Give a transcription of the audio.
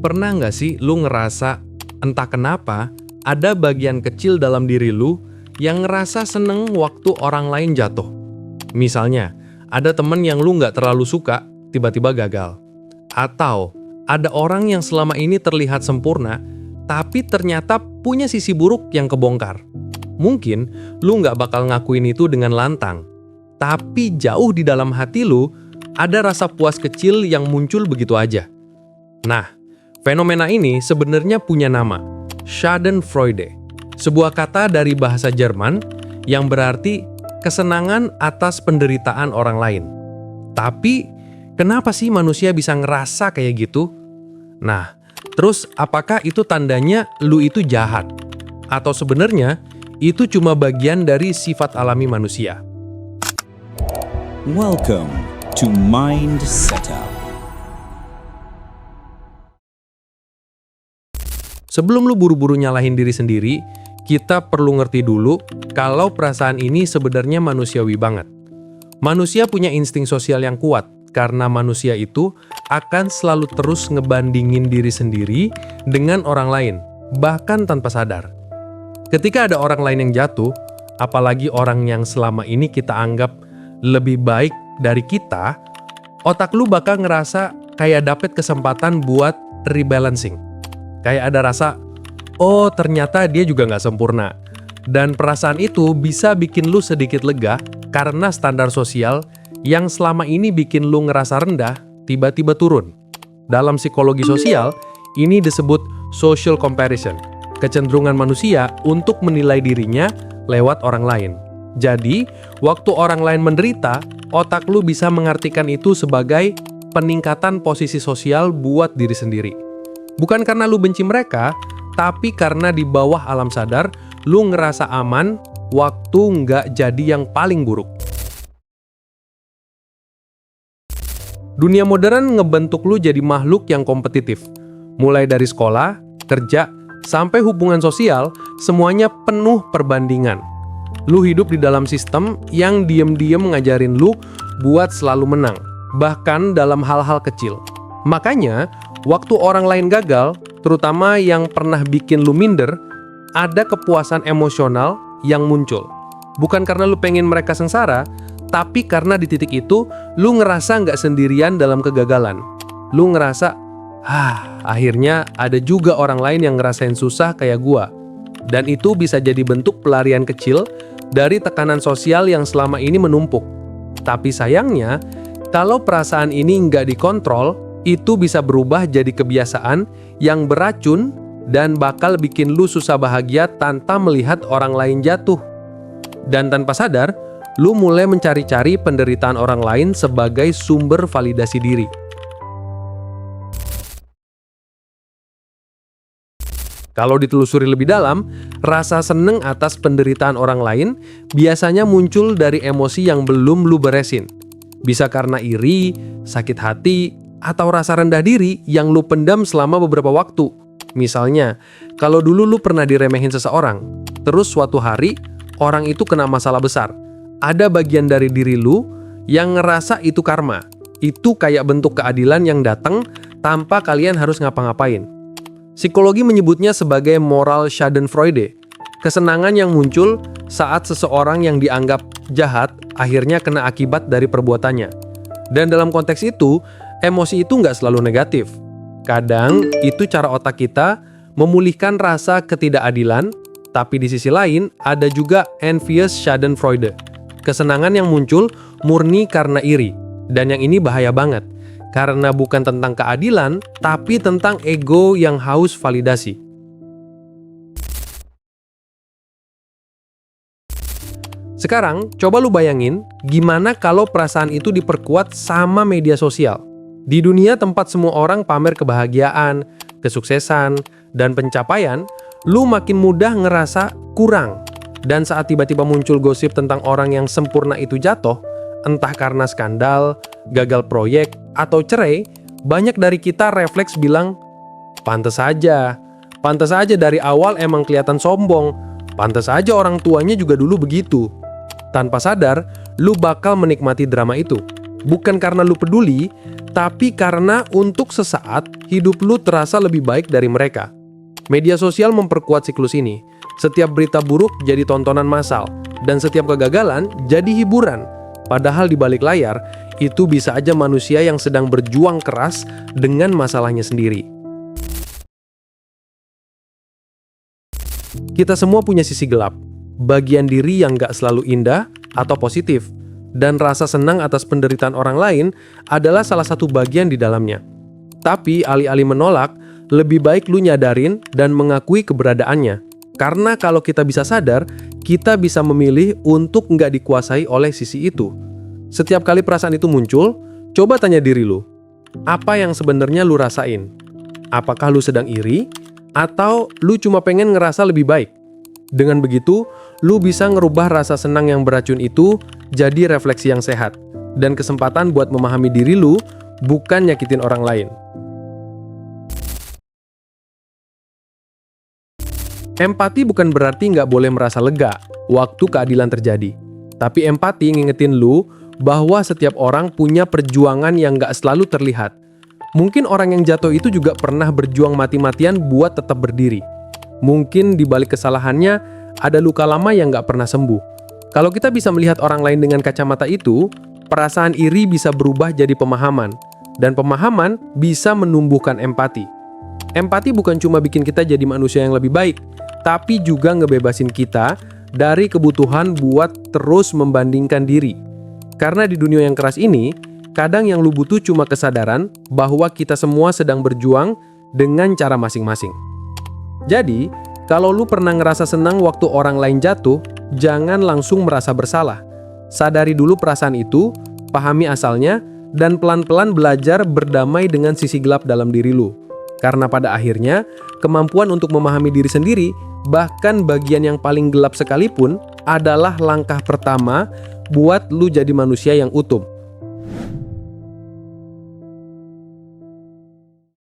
Pernah nggak sih lu ngerasa entah kenapa ada bagian kecil dalam diri lu yang ngerasa seneng waktu orang lain jatuh? Misalnya, ada temen yang lu nggak terlalu suka tiba-tiba gagal. Atau ada orang yang selama ini terlihat sempurna tapi ternyata punya sisi buruk yang kebongkar. Mungkin lu nggak bakal ngakuin itu dengan lantang, tapi jauh di dalam hati lu ada rasa puas kecil yang muncul begitu aja. Nah, fenomena ini sebenarnya punya nama, Schadenfreude, sebuah kata dari bahasa Jerman yang berarti kesenangan atas penderitaan orang lain. Tapi, kenapa sih manusia bisa ngerasa kayak gitu? Nah, terus apakah itu tandanya lu itu jahat? Atau sebenarnya itu cuma bagian dari sifat alami manusia? Welcome to Mind Setup. Sebelum lu buru-buru nyalahin diri sendiri, kita perlu ngerti dulu kalau perasaan ini sebenarnya manusiawi banget. Manusia punya insting sosial yang kuat, karena manusia itu akan selalu terus ngebandingin diri sendiri dengan orang lain, bahkan tanpa sadar. Ketika ada orang lain yang jatuh, apalagi orang yang selama ini kita anggap lebih baik dari kita, otak lu bakal ngerasa kayak dapet kesempatan buat rebalancing. Kayak ada rasa, oh ternyata dia juga nggak sempurna. Dan perasaan itu bisa bikin lu sedikit lega karena standar sosial yang selama ini bikin lu ngerasa rendah, tiba-tiba turun. Dalam psikologi sosial, ini disebut social comparison, kecenderungan manusia untuk menilai dirinya lewat orang lain. Jadi, waktu orang lain menderita, otak lu bisa mengartikan itu sebagai peningkatan posisi sosial buat diri sendiri. Bukan karena lu benci mereka, tapi karena di bawah alam sadar, lu ngerasa aman waktu nggak jadi yang paling buruk. Dunia modern ngebentuk lu jadi makhluk yang kompetitif. Mulai dari sekolah, kerja, sampai hubungan sosial, semuanya penuh perbandingan. Lu hidup di dalam sistem yang diem-diem ngajarin lu buat selalu menang, bahkan dalam hal-hal kecil. Makanya, waktu orang lain gagal, terutama yang pernah bikin lu minder, ada kepuasan emosional yang muncul. Bukan karena lu pengen mereka sengsara, tapi karena di titik itu, lu ngerasa nggak sendirian dalam kegagalan. Lu ngerasa, akhirnya ada juga orang lain yang ngerasain susah kayak gua. Dan itu bisa jadi bentuk pelarian kecil dari tekanan sosial yang selama ini menumpuk. Tapi sayangnya, kalau perasaan ini nggak dikontrol, itu bisa berubah jadi kebiasaan yang beracun dan bakal bikin lu susah bahagia tanpa melihat orang lain jatuh. Dan tanpa sadar, lu mulai mencari-cari penderitaan orang lain sebagai sumber validasi diri. Kalau ditelusuri lebih dalam, rasa seneng atas penderitaan orang lain biasanya muncul dari emosi yang belum lu beresin. Bisa karena iri, sakit hati, atau rasa rendah diri yang lu pendam selama beberapa waktu. Misalnya, kalau dulu lu pernah diremehin seseorang, terus suatu hari, orang itu kena masalah besar. Ada bagian dari diri lu yang ngerasa itu karma. Itu kayak bentuk keadilan yang datang tanpa kalian harus ngapa-ngapain. Psikologi menyebutnya sebagai moral Schadenfreude, kesenangan yang muncul saat seseorang yang dianggap jahat akhirnya kena akibat dari perbuatannya. Dan dalam konteks itu, emosi itu nggak selalu negatif. Kadang itu cara otak kita memulihkan rasa ketidakadilan, tapi di sisi lain ada juga envious Schadenfreude, kesenangan yang muncul murni karena iri. Dan yang ini bahaya banget, karena bukan tentang keadilan, tapi tentang ego yang haus validasi. Sekarang, coba lu bayangin gimana kalau perasaan itu diperkuat sama media sosial. Di dunia tempat semua orang pamer kebahagiaan, kesuksesan, dan pencapaian, lu makin mudah ngerasa kurang. Dan saat tiba-tiba muncul gosip tentang orang yang sempurna itu jatuh, entah karena skandal, gagal proyek, atau cerai, banyak dari kita refleks bilang, pantes aja dari awal emang kelihatan sombong, pantes aja orang tuanya juga dulu begitu. Tanpa sadar, lu bakal menikmati drama itu. Bukan karena lu peduli, tapi karena untuk sesaat hidup lu terasa lebih baik dari mereka. Media sosial memperkuat siklus ini. Setiap berita buruk jadi tontonan massal, dan setiap kegagalan jadi hiburan. Padahal di balik layar, itu bisa aja manusia yang sedang berjuang keras dengan masalahnya sendiri. Kita semua punya sisi gelap, bagian diri yang gak selalu indah atau positif, dan rasa senang atas penderitaan orang lain adalah salah satu bagian di dalamnya. Tapi alih-alih menolak, lebih baik lu nyadarin dan mengakui keberadaannya. Karena kalau kita bisa sadar, kita bisa memilih untuk nggak dikuasai oleh sisi itu. Setiap kali perasaan itu muncul, coba tanya diri lu, apa yang sebenarnya lu rasain? Apakah lu sedang iri? Atau lu cuma pengen ngerasa lebih baik? Dengan begitu, lu bisa ngerubah rasa senang yang beracun itu jadi refleksi yang sehat, dan kesempatan buat memahami diri lu, bukan nyakitin orang lain. Empati bukan berarti nggak boleh merasa lega waktu keadilan terjadi. Tapi empati ngingetin lu bahwa setiap orang punya perjuangan yang nggak selalu terlihat. Mungkin orang yang jatuh itu juga pernah berjuang mati-matian buat tetap berdiri. Mungkin di balik kesalahannya ada luka lama yang nggak pernah sembuh. Kalau kita bisa melihat orang lain dengan kacamata itu, perasaan iri bisa berubah jadi pemahaman. Dan pemahaman bisa menumbuhkan empati. Empati bukan cuma bikin kita jadi manusia yang lebih baik, tapi juga ngebebasin kita dari kebutuhan buat terus membandingkan diri. Karena di dunia yang keras ini, kadang yang lu butuh cuma kesadaran bahwa kita semua sedang berjuang dengan cara masing-masing. Jadi, kalau lu pernah ngerasa senang waktu orang lain jatuh, jangan langsung merasa bersalah. Sadari dulu perasaan itu, pahami asalnya, dan pelan-pelan belajar berdamai dengan sisi gelap dalam diri lu. Karena pada akhirnya, kemampuan untuk memahami diri sendiri, bahkan bagian yang paling gelap sekalipun, adalah langkah pertama buat lu jadi manusia yang utuh.